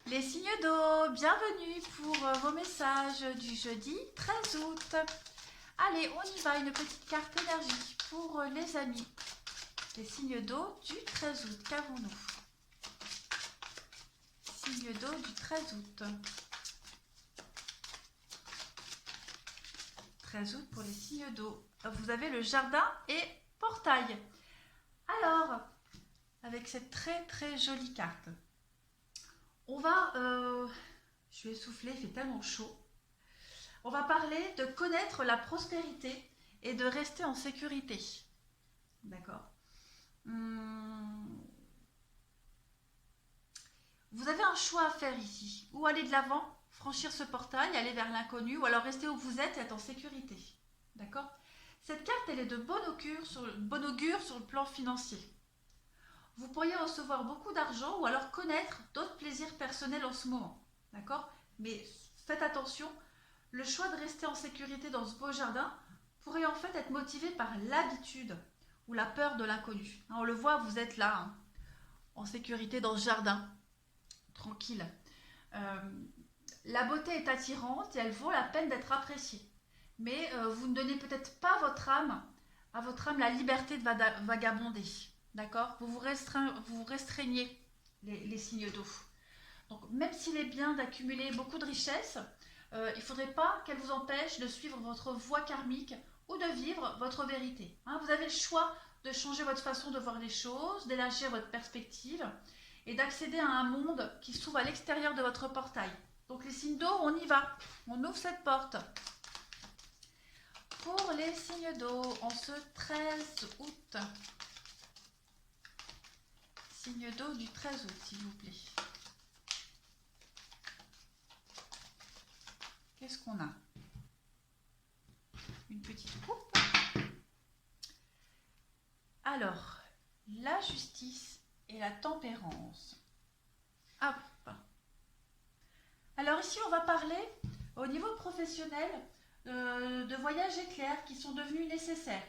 Les signes d'eau, bienvenue pour vos messages du jeudi 13 août. Allez, on y va, une petite carte énergie pour les amis. Les signes d'eau du 13 août, qu'avons-nous? Signes d'eau du 13 août. 13 août pour les signes d'eau. Vous avez le jardin et portail. Alors, avec cette très jolie carte, on va, je vais souffler, il fait tellement chaud. On va parler de connaître la prospérité et de rester en sécurité. D'accord. Vous avez un choix à faire ici. Ou aller de l'avant, franchir ce portail, aller vers l'inconnu, ou alors rester où vous êtes et être en sécurité. D'accord. Cette carte, elle est de bon augure sur le plan financier. Vous pourriez recevoir beaucoup d'argent ou alors connaître d'autres plaisirs personnels en ce moment. D'accord. Mais faites attention, le choix de rester en sécurité dans ce beau jardin pourrait en fait être motivé par l'habitude ou la peur de l'inconnu. On le voit, vous êtes là, en sécurité dans ce jardin, tranquille. La beauté est attirante et elle vaut la peine d'être appréciée. Mais vous ne donnez peut-être pas à votre âme la liberté de vagabonder. D'accord. Vous vous restreignez les signes d'eau. Donc même s'il est bien d'accumuler beaucoup de richesses, il ne faudrait pas qu'elle vous empêche de suivre votre voie karmique ou de vivre votre vérité. Vous avez le choix de changer votre façon de voir les choses, d'élargir votre perspective et d'accéder à un monde qui se trouve à l'extérieur de votre portail. Donc les signes d'eau, on y va. On ouvre cette porte. Pour les signes d'eau, en ce 13 août. Signe d'eau du 13 août, s'il vous plaît. Qu'est-ce qu'on a? Une petite coupe. Alors, la justice et la tempérance. Hop. Alors ici, on va parler au niveau professionnel de voyages éclairs qui sont devenus nécessaires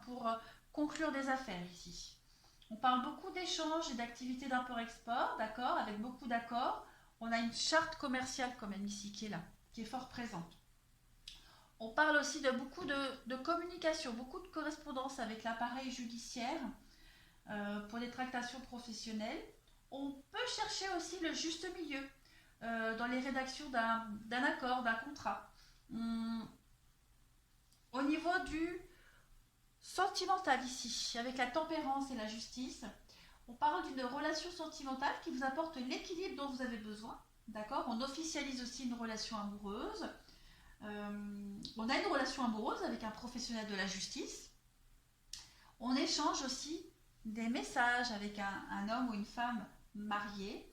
pour conclure des affaires ici. On parle beaucoup d'échanges et d'activités d'import-export, d'accord, avec beaucoup d'accords. On a une charte commerciale quand même ici qui est là, qui est fort présente. On parle aussi de beaucoup de communication, beaucoup de correspondance avec l'appareil judiciaire pour les tractations professionnelles. On peut chercher aussi le juste milieu dans les rédactions d'un accord, d'un contrat. Au niveau du sentimental ici, avec la tempérance et la justice, on parle d'une relation sentimentale qui vous apporte l'équilibre dont vous avez besoin. D'accord. On officialise aussi une relation amoureuse. On a une relation amoureuse avec un professionnel de la justice. On échange aussi des messages avec un homme ou une femme mariée.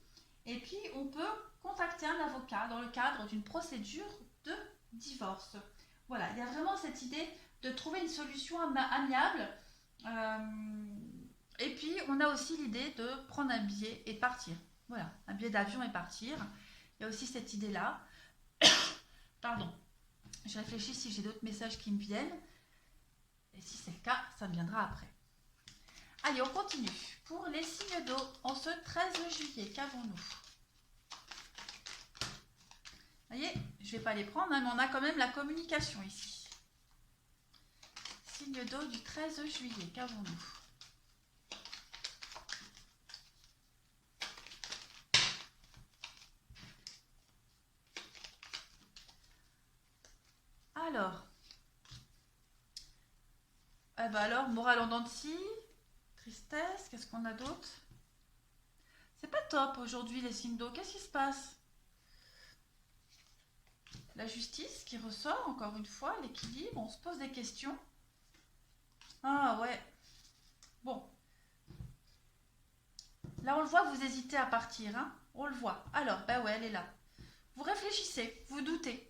Et puis, on peut contacter un avocat dans le cadre d'une procédure de divorce. Voilà, il y a vraiment cette idée de trouver une solution amiable. Et puis, on a aussi l'idée de prendre un billet et partir. Voilà, un billet d'avion et partir. Il y a aussi cette idée-là. Pardon. Je réfléchis si j'ai d'autres messages qui me viennent. Et si c'est le cas, ça me viendra après. Allez, on continue. Pour les signes d'eau, en ce 13 juillet, qu'avons-nous? Vous voyez, je ne vais pas les prendre, mais on a quand même la communication ici. Signe d'eau du 13 juillet, qu'avons-nous? Alors, morale en dents de scie, tristesse, qu'est-ce qu'on a d'autre? C'est pas top aujourd'hui les signes d'eau, qu'est-ce qui se passe? La justice qui ressort, encore une fois, l'équilibre, on se pose des questions. Ah ouais. Bon. Là, on le voit, vous hésitez à partir, on le voit. Alors, ouais, elle est là. Vous réfléchissez, vous doutez.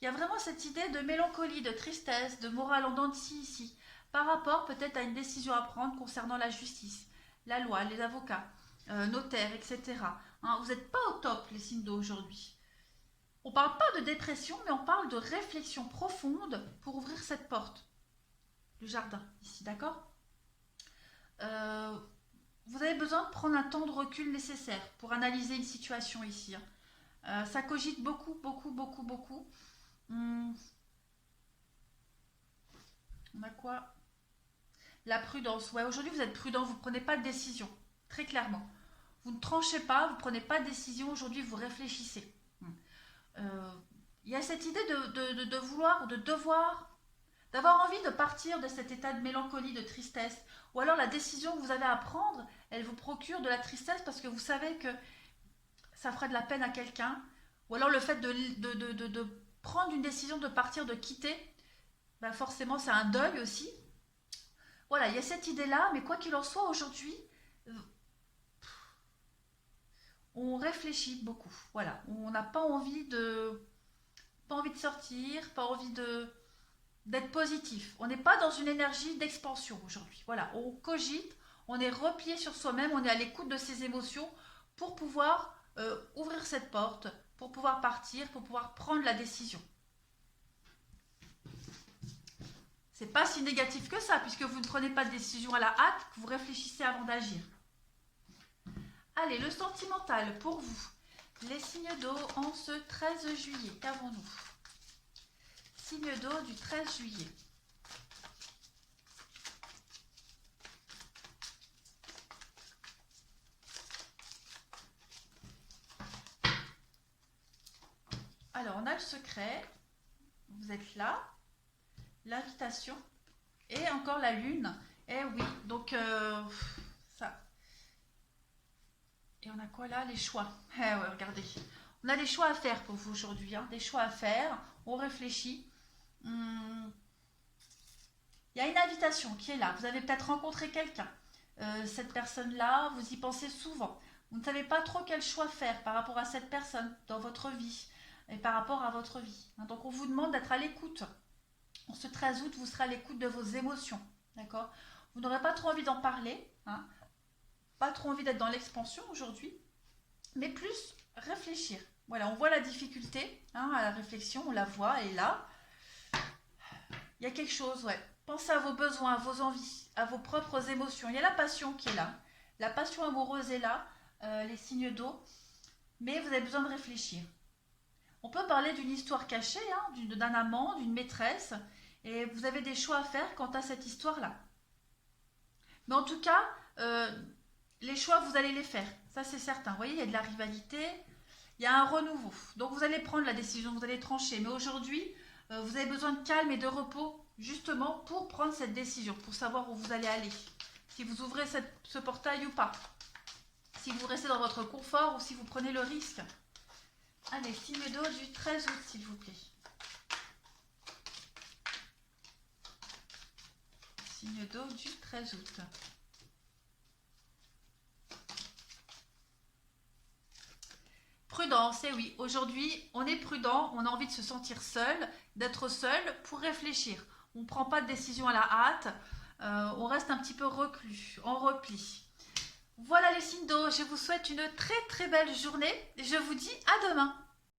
Il y a vraiment cette idée de mélancolie, de tristesse, de morale en dents de scie ici, par rapport peut-être à une décision à prendre concernant la justice, la loi, les avocats, notaires, etc. Vous n'êtes pas au top, les signes d'eau aujourd'hui. On ne parle pas de dépression, mais on parle de réflexion profonde pour ouvrir cette porte. Le jardin, ici, d'accord. vous avez besoin de prendre un temps de recul nécessaire pour analyser une situation ici, hein. Ça cogite beaucoup, beaucoup, beaucoup, beaucoup. On a quoi? La prudence. Ouais, aujourd'hui vous êtes prudent, vous ne prenez pas de décision, très clairement. Vous ne tranchez pas, vous ne prenez pas de décision, aujourd'hui vous réfléchissez. Il y a cette idée de vouloir, de devoir, d'avoir envie de partir de cet état de mélancolie, de tristesse. Ou alors la décision que vous avez à prendre, elle vous procure de la tristesse parce que vous savez que ça ferait de la peine à quelqu'un. Ou alors le fait de prendre une décision de partir, de quitter, ben forcément c'est un deuil aussi. Voilà, il y a cette idée-là, mais quoi qu'il en soit, aujourd'hui, on réfléchit beaucoup. Voilà, on n'a pas envie de sortir, pas envie d'être positif. On n'est pas dans une énergie d'expansion aujourd'hui. Voilà, on cogite, on est replié sur soi-même, on est à l'écoute de ses émotions pour pouvoir ouvrir cette porte, pour pouvoir partir, pour pouvoir prendre la décision. C'est pas si négatif que ça, puisque vous ne prenez pas de décision à la hâte, que vous réfléchissez avant d'agir. Allez, le sentimental pour vous. Les signes d'eau en ce 13 juillet. Qu'avons-nous? Signe d'eau du 13 juillet. Alors, on a le secret. Vous êtes là. L'invitation. Et encore la lune. Eh oui, donc ça. Et on a quoi là? Les choix. Eh ouais, regardez. On a des choix à faire pour vous aujourd'hui. Hein. Des choix à faire. On réfléchit. Il y a une invitation qui est là. Vous avez peut-être rencontré quelqu'un. Cette personne-là, vous y pensez souvent. Vous ne savez pas trop quel choix faire par rapport à cette personne dans votre vie et par rapport à votre vie. Hein. Donc on vous demande d'être à l'écoute. En ce 13 août, vous serez à l'écoute de vos émotions. D'accord? Vous n'aurez pas trop envie d'en parler. Hein. Pas trop envie d'être dans l'expansion aujourd'hui. Mais plus réfléchir. Voilà, on voit la difficulté hein, à la réflexion. On la voit, elle est là. Il y a quelque chose, ouais. Pensez à vos besoins, à vos envies, à vos propres émotions. Il y a la passion qui est là. La passion amoureuse est là. Les signes d'eau. Mais vous avez besoin de réfléchir. On peut parler d'une histoire cachée, hein, d'un amant, d'une maîtresse, et vous avez des choix à faire quant à cette histoire-là. Mais en tout cas, les choix, vous allez les faire, ça c'est certain. Vous voyez, il y a de la rivalité, il y a un renouveau. Donc vous allez prendre la décision, vous allez trancher. Mais aujourd'hui, vous avez besoin de calme et de repos, justement, pour prendre cette décision, pour savoir où vous allez aller. Si vous ouvrez ce portail ou pas. Si vous restez dans votre confort ou si vous prenez le risque. Allez, signe d'eau du 13 août, s'il vous plaît. Signe d'eau du 13 août. Prudence, et oui, aujourd'hui, on est prudent, on a envie de se sentir seul, d'être seul pour réfléchir. On ne prend pas de décision à la hâte, on reste un petit peu reclus, en repli. Voilà les signes d'eau, je vous souhaite une très très belle journée et je vous dis à demain.